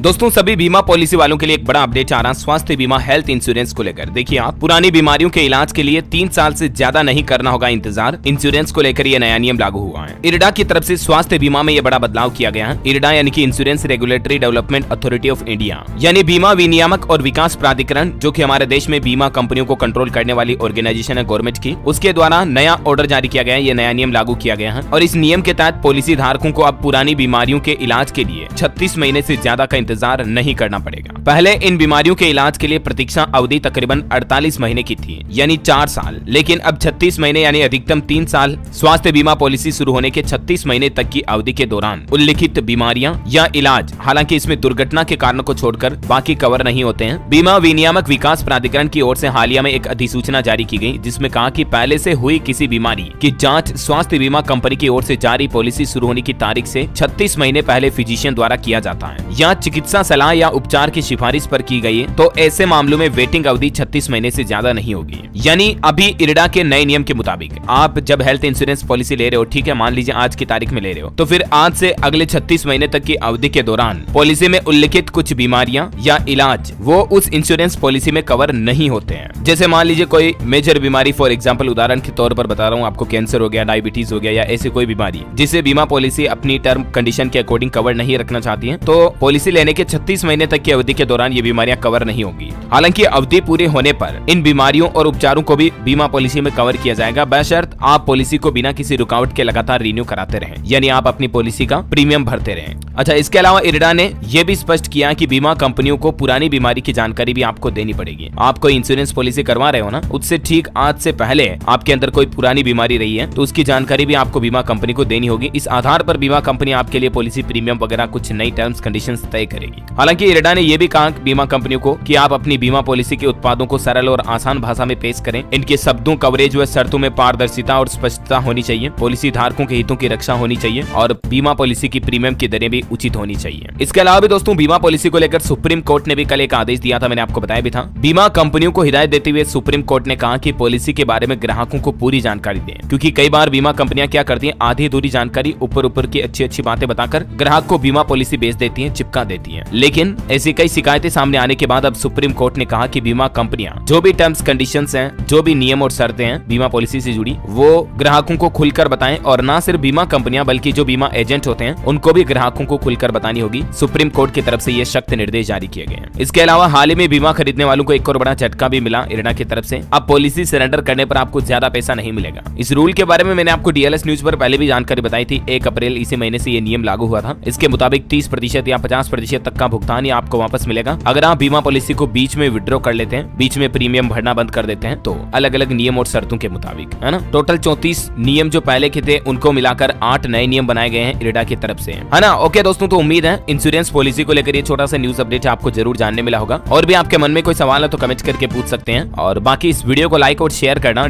दोस्तों सभी बीमा पॉलिसी वालों के लिए एक बड़ा अपडेट आ रहा है स्वास्थ्य बीमा हेल्थ इंश्योरेंस को लेकर। देखिए आप पुरानी बीमारियों के इलाज के लिए 3 साल से ज्यादा नहीं करना होगा इंतजार। इंश्योरेंस को लेकर ये नया नियम लागू हुआ है। इरडा की तरफ से स्वास्थ्य बीमा में ये बड़ा बदलाव किया गया है। इरडा यानी कि insurance regulatory development authority of India यानी बीमा विनियामक और विकास प्राधिकरण, जो की हमारे देश में बीमा कंपनियों को कंट्रोल करने वाली ऑर्गेनाइजेशन है गवर्नमेंट की, उसके द्वारा नया ऑर्डर जारी किया गया है। ये नया नियम लागू किया गया है और इस नियम के तहत पॉलिसी धारकों को अब पुरानी बीमारियों के इलाज के लिए 36 महीने से ज्यादा का इंतजार नहीं करना पड़ेगा। पहले इन बीमारियों के इलाज के लिए प्रतीक्षा अवधि तकरीबन 48 महीने की थी, यानी 4 साल, लेकिन अब 36 महीने यानी अधिकतम 3 साल स्वास्थ्य बीमा पॉलिसी शुरू होने के 36 महीने तक की अवधि के दौरान उल्लिखित बीमारियां या इलाज, हालांकि इसमें दुर्घटना के कारणों को छोड़कर बाकी कवर नहीं होते हैं। बीमा विनियामक विकास प्राधिकरण की ओर से हालिया में एक अधिसूचना जारी की गई, जिसमें कहा कि पहले से हुई किसी बीमारी की जांच स्वास्थ्य बीमा कंपनी की ओर से जारी पॉलिसी शुरू होने की तारीख से 36 महीने पहले फिजिशियन द्वारा किया जाता है या चिकित्सा सलाह या उपचार की सिफारिश पर की गई है, तो ऐसे मामलों में वेटिंग अवधि 36 महीने से ज्यादा नहीं होगी। यानी अभी इरडा के नए नियम के मुताबिक आप जब हेल्थ इंश्योरेंस पॉलिसी ले रहे हो, ठीक है, मान लीजिए आज की तारीख में ले रहे हो, तो फिर आज से अगले 36 महीने तक की अवधि के दौरान पॉलिसी में उल्लिखित कुछ बीमारियां या इलाज वो उस इंश्योरेंस पॉलिसी में कवर नहीं होते हैं। जैसे मान लीजिए कोई मेजर बीमारी, फॉर एग्जाम्पल उदाहरण के तौर पर बता रहा हूँ आपको, कैंसर हो गया, डायबिटीज हो गया या ऐसी कोई बीमारी जिसे बीमा पॉलिसी अपनी टर्म कंडीशन के अकॉर्डिंग कवर नहीं रखना चाहती है, तो पॉलिसी लेने के 36 महीने तक की अवधि के दौरान ये बीमारियां कवर नहीं होगी। हालांकि अवधि पूरे होने पर इन बीमारियों और उपचारों को भी बीमा पॉलिसी में कवर किया जाएगा, बशर्त आप पॉलिसी को बिना किसी रुकावट के लगातार रिन्यू कराते रहें, यानी आप अपनी पॉलिसी का प्रीमियम भरते रहें। अच्छा, इसके अलावा इरडा ने यह भी स्पष्ट किया कि बीमा कंपनियों को पुरानी बीमारी की जानकारी भी आपको देनी पड़ेगी। आप कोई इंश्योरेंस पॉलिसी करवा रहे हो ना, उससे ठीक आज से पहले आपके अंदर कोई पुरानी बीमारी रही है तो उसकी जानकारी भी आपको बीमा कंपनी को देनी होगी। इस आधार पर बीमा कंपनी आपके लिए पॉलिसी प्रीमियम वगैरह कुछ नई टर्म्स कंडीशंस तय करेगी। हालांकि इरडा ने यह भी कहा बीमा कंपनियों को कि आप अपनी बीमा पॉलिसी के उत्पादों को सरल और आसान भाषा में पेश करें। इनके शब्दों, कवरेज व शर्तों में पारदर्शिता और स्पष्टता होनी चाहिए। पॉलिसी धारकों के हितों की रक्षा होनी चाहिए और बीमा पॉलिसी की प्रीमियम की दरें भी उचित होनी चाहिए। इसके अलावा भी दोस्तों बीमा पॉलिसी को लेकर सुप्रीम कोर्ट ने भी कल एक आदेश दिया था, मैंने आपको बताया भी था। बीमा कंपनियों को हिदायत देते हुए सुप्रीम कोर्ट ने कहा कि पॉलिसी के बारे में ग्राहकों को पूरी जानकारी दें, क्योंकि कई बार बीमा कंपनियां क्या करती हैं, आधी अधूरी जानकारी, ऊपर की अच्छी बातें बताकर ग्राहक को बीमा पॉलिसी बेच देती हैं, चिपका देती हैं। लेकिन ऐसी कई शिकायतें सामने आने के बाद अब सुप्रीम कोर्ट ने कहा कि बीमा कंपनियां जो भी टर्म्स कंडीशंस हैं, जो भी नियम और शर्तें हैं बीमा पॉलिसी से जुड़ी, वो ग्राहकों को खुलकर बताएं, और ना सिर्फ बीमा कंपनियां बल्कि जो बीमा एजेंट होते हैं उनको भी ग्राहकों को खुलकर बतानी होगी। सुप्रीम कोर्ट की तरफ से ये सख्त निर्देश जारी किए गए हैं। इसके अलावा हाल ही में बीमा खरीदने वालों को एक और बड़ा झटका भी मिला इरडा की तरफ से। अब पॉलिसी सरेंडर करने पर आपको ज्यादा पैसा नहीं मिलेगा। इस रूल के बारे में मैंने आपको डीएलएस न्यूज पर पहले भी जानकारी बताई थी। 1 अप्रैल इसी महीने से ये नियम लागू हुआ था। इसके मुताबिक 30% या 50% तक का भुगतान या आपको वापस मिलेगा अगर आप बीमा पॉलिसी को बीच में विड्रॉ कर लेते हैं, बीच में प्रीमियम भरना बंद कर देते हैं, तो अलग अलग नियम और शर्तों के मुताबिक, है ना। टोटल 34 नियम जो पहले के थे उनको मिलाकर 8 नए नियम बनाए गए हैं इरडा की तरफ से, है ना। ओके दोस्तों, तो उम्मीद है इंश्योरेंस पॉलिसी को लेकर ये छोटा सा न्यूज अपडेट आपको जरूर जानने मिला होगा। और भी आपके मन में कोई सवाल है तो कमेंट करके पूछ सकते हैं, और बाकी इस वीडियो को लाइक और शेयर करना।